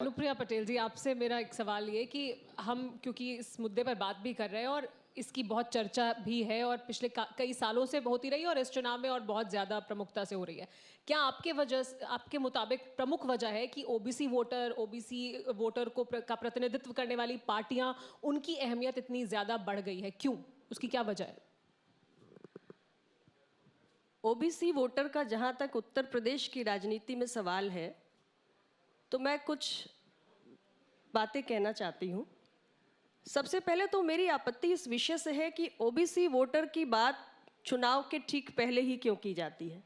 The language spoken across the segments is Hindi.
अनुप्रिया पटेल जी, आपसे मेरा एक सवाल ये कि हम क्योंकि इस मुद्दे पर बात भी कर रहे हैं और इसकी बहुत चर्चा भी है और पिछले कई सालों से होती रही और इस चुनाव में और बहुत ज़्यादा प्रमुखता से हो रही है। क्या आपके मुताबिक प्रमुख वजह है कि ओबीसी वोटर का प्रतिनिधित्व करने वाली पार्टियां, उनकी अहमियत इतनी ज़्यादा बढ़ गई है? क्यों? उसकी क्या वजह है? ओबीसी वोटर का जहां तक उत्तर प्रदेश की राजनीति में सवाल है, तो मैं कुछ बातें कहना चाहती हूं। सबसे पहले तो मेरी आपत्ति इस विषय से है कि ओबीसी वोटर की बात चुनाव के ठीक पहले ही क्यों की जाती है।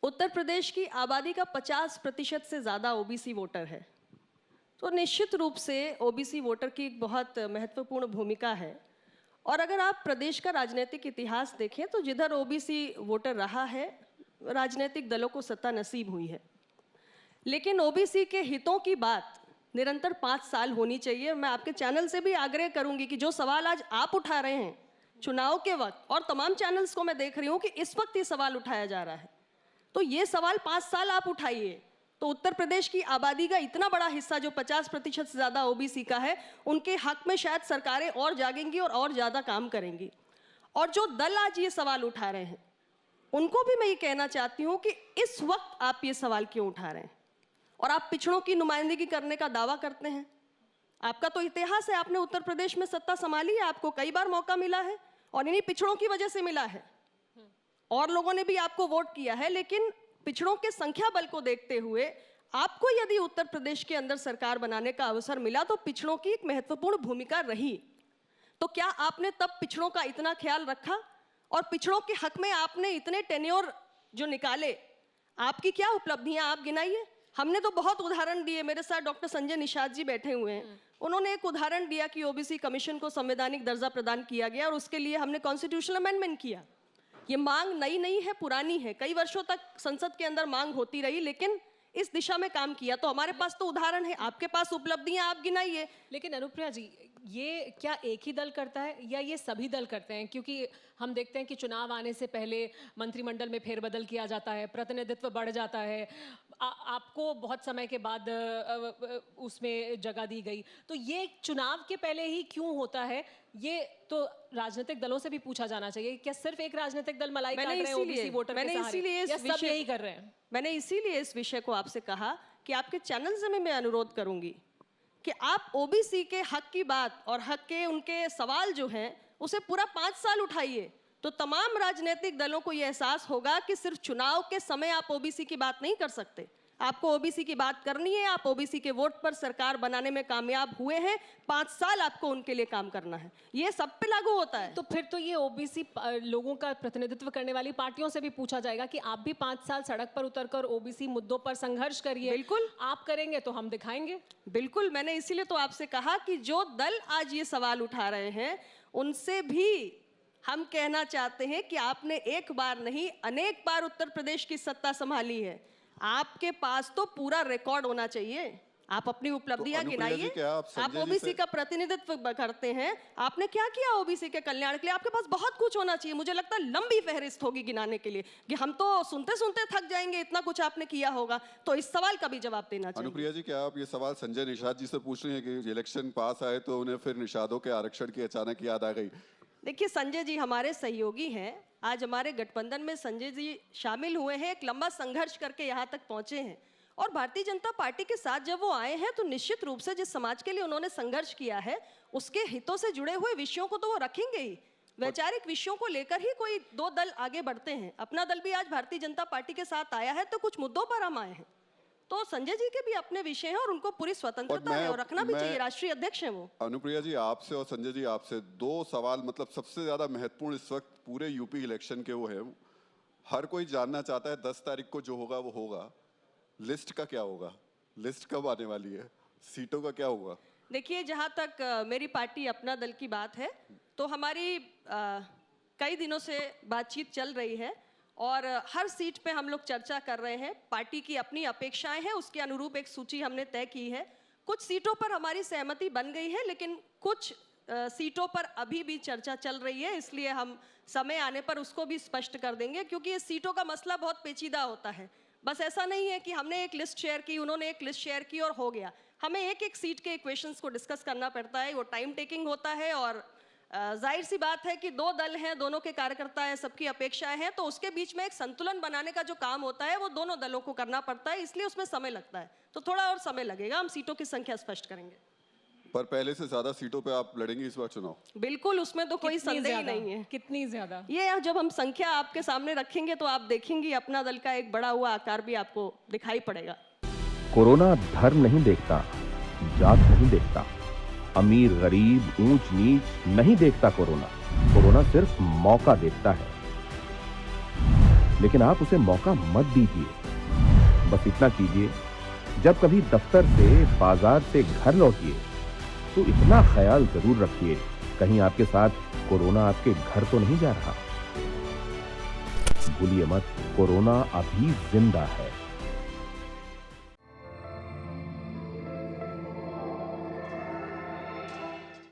उत्तर प्रदेश की आबादी का 50% से ज़्यादा ओबीसी वोटर है, तो निश्चित रूप से ओबीसी वोटर की एक बहुत महत्वपूर्ण भूमिका है। और अगर आप प्रदेश का राजनीतिक इतिहास देखें तो जिधर ओबीसी वोटर रहा है, राजनीतिक दलों को सत्ता नसीब हुई है। लेकिन ओबीसी के हितों की बात निरंतर 5 साल होनी चाहिए। मैं आपके चैनल से भी आग्रह करूंगी कि जो सवाल आज आप उठा रहे हैं चुनाव के वक्त, और तमाम चैनल्स को मैं देख रही हूं कि इस वक्त ये सवाल उठाया जा रहा है, तो ये सवाल 5 साल आप उठाइए तो उत्तर प्रदेश की आबादी का इतना बड़ा हिस्सा जो 50% से ज़्यादा ओबीसी का है, उनके हक में शायद सरकारें और जागेंगी और ज़्यादा काम करेंगी। और जो दल आज ये सवाल उठा रहे हैं, उनको भी मैं ये कहना चाहती हूँ कि इस वक्त आप ये सवाल क्यों उठा रहे हैं और आप पिछड़ों की नुमाइंदगी करने का दावा करते हैं। आपका तो इतिहास है, आपने उत्तर प्रदेश में सत्ता संभाली है, आपको कई बार मौका मिला है और इन्हीं पिछड़ों की वजह से मिला है। और लोगों ने भी आपको वोट किया है, लेकिन पिछड़ों के संख्या बल को देखते हुए आपको यदि उत्तर प्रदेश के अंदर सरकार बनाने का अवसर मिला तो पिछड़ों की एक महत्वपूर्ण भूमिका रही। तो क्या आपने तब पिछड़ों का इतना ख्याल रखा और पिछड़ों के हक में आपने इतने टेन्योर जो निकाले, आपकी क्या उपलब्धियां आप गिनाइए। हमने तो बहुत उदाहरण दिए, मेरे साथ डॉक्टर संजय निषाद जी बैठे हुए हैं, उन्होंने एक उदाहरण दिया कि ओबीसी कमीशन को संवैधानिक दर्जा प्रदान किया गया और उसके लिए हमने कॉन्स्टिट्यूशनल अमेंडमेंट किया। ये मांग नई नहीं है, पुरानी है, कई वर्षों तक संसद के अंदर मांग होती रही, लेकिन इस दिशा में काम किया। तो हमारे पास तो उदाहरण है, आपके पास उपलब्धियां, आप गिनाइए। लेकिन अनुप्रिया जी, ये क्या एक ही दल करता है या ये सभी दल करते हैं? क्योंकि हम देखते हैं कि चुनाव आने से पहले मंत्रिमंडल में फेरबदल किया जाता है, प्रतिनिधित्व बढ़ जाता है, आपको बहुत समय के बाद उसमें जगह दी गई। तो ये चुनाव के पहले ही क्यों होता है? ये तो राजनीतिक दलों से भी पूछा जाना चाहिए। क्या सिर्फ एक राजनीतिक दल मलाई काट रहे हैं ओबीसी वोटर के सहारे, या सब यही कर रहे हैं? मैंने इसीलिए इस विषय को आपसे कहा कि आपके चैनल से मैं अनुरोध करूंगी कि आप ओबीसी के हक की बात और हक के उनके सवाल जो हैं उसे पूरा 5 साल उठाइए, तो तमाम राजनीतिक दलों को यह एहसास होगा कि सिर्फ चुनाव के समय आप ओबीसी की बात नहीं कर सकते। आपको ओबीसी की बात करनी है, आप ओबीसी के वोट पर सरकार बनाने में कामयाब हुए हैं, 5 साल आपको उनके लिए काम करना है। ये सब पे लागू होता है। तो फिर तो ये ओबीसी लोगों का प्रतिनिधित्व करने वाली पार्टियों से भी पूछा जाएगा कि आप भी 5 साल सड़क पर उतरकर ओबीसी मुद्दों पर संघर्ष करिए। बिल्कुल, आप करेंगे तो हम दिखाएंगे। बिल्कुल, मैंने इसीलिए तो आपसे कहा कि जो दल आज ये सवाल उठा रहे हैं उनसे भी हम कहना चाहते हैं कि आपने एक बार नहीं, अनेक बार उत्तर प्रदेश की सत्ता संभाली है, आपके पास तो पूरा रिकॉर्ड होना चाहिए। आप अपनी उपलब्धियां गिनाइए। आप ओबीसी का प्रतिनिधित्व करते हैं, आपने क्या किया ओबीसी के कल्याण के लिए? आपके पास बहुत कुछ होना चाहिए। मुझे लगता है लंबी फहरिस्त होगी गिनाने के लिए कि हम तो सुनते सुनते थक जाएंगे, इतना कुछ आपने किया होगा। तो इस सवाल का भी जवाब देना चाहिए। अनुप्रिया जी, क्या आप ये सवाल संजय निषाद जी से पूछ रही हैं कि इलेक्शन पास आए तो उन्हें फिर निषादों के आरक्षण की अचानक याद आ गई? देखिए, संजय जी हमारे सहयोगी हैं। आज हमारे गठबंधन में संजय जी शामिल हुए हैं, एक लंबा संघर्ष करके यहाँ तक पहुंचे हैं। और भारतीय जनता पार्टी के साथ जब वो आए हैं तो निश्चित रूप से जिस समाज के लिए उन्होंने संघर्ष किया है उसके हितों से जुड़े हुए विषयों को तो वो रखेंगे ही। वैचारिक विषयों को लेकर ही कोई दो दल आगे बढ़ते हैं। अपना दल भी आज भारतीय जनता पार्टी के साथ आया है, तो कुछ मुद्दों पर हम आए हैं। तो संजय जी के भी अपने विषय हैं और उनको पूरी स्वतंत्रता है और रखना भी चाहिए, राष्ट्रीय अध्यक्ष हैं वो। अनुप्रिया जी, आपसे और संजय जी आपसे 2 सवाल, मतलब सबसे ज्यादा महत्वपूर्ण इस वक्त पूरे यूपी इलेक्शन के वो है। हर कोई जानना चाहता है 10 तारीख को जो होगा वो होगा, लिस्ट का क्या होगा? लिस्ट कब आने वाली है? सीटों का क्या होगा? देखिए, जहाँ तक मेरी पार्टी अपना दल की बात है तो हमारी कई दिनों से बातचीत चल रही है और हर सीट पे हम लोग चर्चा कर रहे हैं। पार्टी की अपनी अपेक्षाएं हैं, उसके अनुरूप एक सूची हमने तय की है। कुछ सीटों पर हमारी सहमति बन गई है, लेकिन कुछ सीटों पर अभी भी चर्चा चल रही है, इसलिए हम समय आने पर उसको भी स्पष्ट कर देंगे, क्योंकि इस सीटों का मसला बहुत पेचीदा होता है। बस ऐसा नहीं है कि हमने एक लिस्ट शेयर की, उन्होंने एक लिस्ट शेयर की और हो गया। हमें एक एक सीट के इक्वेशंस को डिस्कस करना पड़ता है, वो टाइम टेकिंग होता है और जाहिर सी बात है कि दो दल हैं, दोनों के कार्यकर्ता हैं, सबकी अपेक्षाएं हैं, तो उसके बीच में एक संतुलन बनाने का जो काम होता है वो दोनों दलों को करना पड़ता है, इसलिए उसमें समय लगता है। तो थोड़ा और समय लगेगा, हम सीटों की संख्या स्पष्ट करेंगे। पर पहले से ज्यादा सीटों पे आप लड़ेंगे इस बार चुनाव? बिल्कुल, उसमें तो कोई कितनी संदेह ही ज्यादा? नहीं है। कितनी ज्यादा? ये जब हम संख्या आपके सामने रखेंगे तो आप देखेंगी अपना दल का एक बड़ा हुआ आकार भी आपको दिखाई पड़ेगा। कोरोना धर्म नहीं देखता, जात नहीं देखता, अमीर गरीब ऊंच नीच नहीं देखता। कोरोना सिर्फ मौका देखता है, लेकिन आप उसे मौका मत दीजिए। बस इतना कीजिए, जब कभी दफ्तर से बाजार से घर लौटिए तो इतना ख्याल जरूर रखिए कहीं आपके साथ कोरोना आपके घर तो नहीं जा रहा। भूलिए मत, कोरोना अभी जिंदा है।